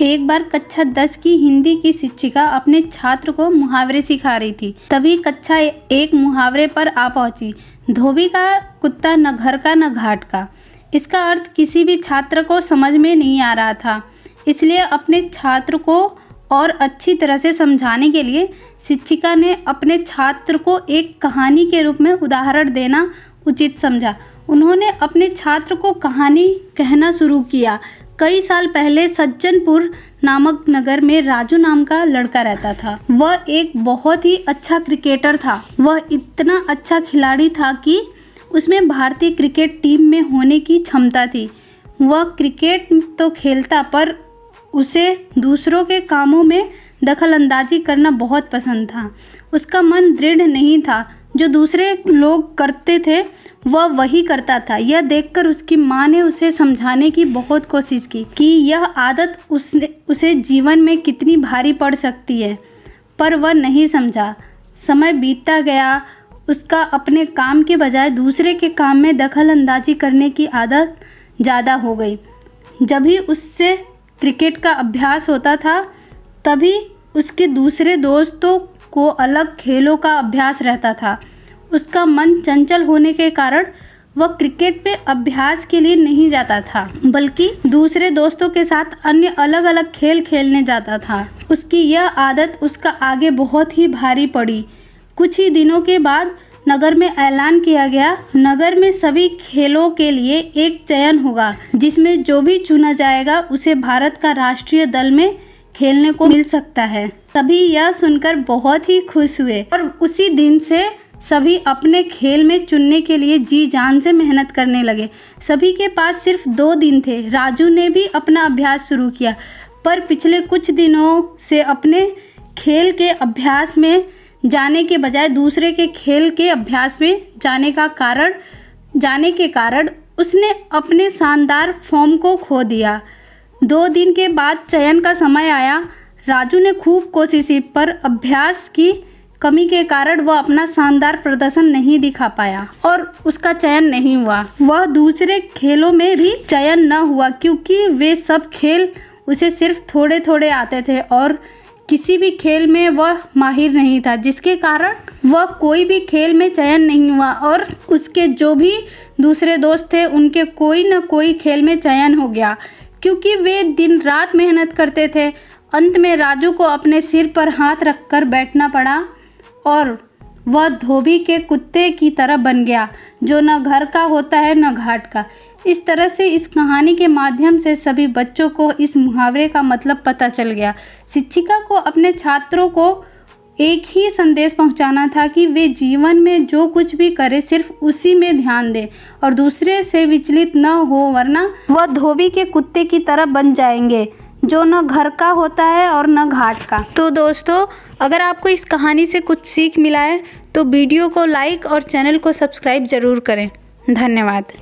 एक बार कक्षा 10 की हिंदी की शिक्षिका अपने छात्र को मुहावरे सिखा रही थी। तभी कक्षा एक मुहावरे पर आ पहुंची। धोबी का कुत्ता न घर का न घाट का। इसका अर्थ किसी भी छात्र को समझ में नहीं आ रहा था। इसलिए अपने छात्र को और अच्छी तरह से समझाने के लिए शिक्षिका ने अपने छात्र को एक कहानी के रूप में उदाहरण देना उचित समझा। उन्होंने अपने छात्र को कहानी कहना शुरू किया। कई साल पहले सज्जनपुर नामक नगर में राजू नाम का लड़का रहता था। वह एक बहुत ही अच्छा क्रिकेटर था। वह इतना अच्छा खिलाड़ी था कि उसमें भारतीय क्रिकेट टीम में होने की क्षमता थी। वह क्रिकेट तो खेलता पर उसे दूसरों के कामों में दखल अंदाजी करना बहुत पसंद था। उसका मन दृढ़ नहीं था। जो दूसरे लोग करते थे वह वही करता था। यह देखकर उसकी माँ ने उसे समझाने की बहुत कोशिश की कि यह आदत उसे जीवन में कितनी भारी पड़ सकती है, पर वह नहीं समझा। समय बीतता गया। उसका अपने काम के बजाय दूसरे के काम में दखल अंदाजी करने की आदत ज़्यादा हो गई। जब भी उससे क्रिकेट का अभ्यास होता था तभी उसके दूसरे दोस्तों को अलग खेलों का अभ्यास रहता था। उसका मन चंचल होने के कारण वह क्रिकेट पे अभ्यास के लिए नहीं जाता था, बल्कि दूसरे दोस्तों के साथ अन्य अलग अलग खेल खेलने जाता था। उसकी यह आदत उसका आगे बहुत ही भारी पड़ी। कुछ ही दिनों के बाद नगर में ऐलान किया गया, नगर में सभी खेलों के लिए एक चयन होगा, जिसमें जो भी चुना जाएगा उसे भारत का राष्ट्रीय दल में खेलने को मिल सकता है। सभी यह सुनकर बहुत ही खुश हुए और उसी दिन से सभी अपने खेल में चुनने के लिए जी जान से मेहनत करने लगे। सभी के पास सिर्फ 2 दिन थे। राजू ने भी अपना अभ्यास शुरू किया, पर पिछले कुछ दिनों से अपने खेल के अभ्यास में जाने के बजाय दूसरे के खेल के अभ्यास में जाने के कारण उसने अपने शानदार फॉर्म को खो दिया। 2 दिन के बाद चयन का समय आया। राजू ने खूब कोशिश की, पर अभ्यास की कमी के कारण वह अपना शानदार प्रदर्शन नहीं दिखा पाया और उसका चयन नहीं हुआ। वह दूसरे खेलों में भी चयन न हुआ क्योंकि वे सब खेल उसे सिर्फ थोड़े थोड़े आते थे और किसी भी खेल में वह माहिर नहीं था, जिसके कारण वह कोई भी खेल में चयन नहीं हुआ और उसके जो भी दूसरे दोस्त थे उनके कोई न कोई खेल में चयन हो गया क्योंकि वे दिन रात मेहनत करते थे। अंत में राजू को अपने सिर पर हाथ रखकर बैठना पड़ा और वह धोबी के कुत्ते की तरह बन गया, जो न घर का होता है न घाट का। इस तरह से इस कहानी के माध्यम से सभी बच्चों को इस मुहावरे का मतलब पता चल गया। शिक्षिका को अपने छात्रों को एक ही संदेश पहुंचाना था कि वे जीवन में जो कुछ भी करें सिर्फ उसी में ध्यान दें और दूसरे से विचलित न हो, वरना वह धोबी के कुत्ते की तरह बन जाएंगे, जो न घर का होता है और न घाट का। तो दोस्तों, अगर आपको इस कहानी से कुछ सीख मिला है तो वीडियो को लाइक और चैनल को सब्सक्राइब ज़रूर करें। धन्यवाद।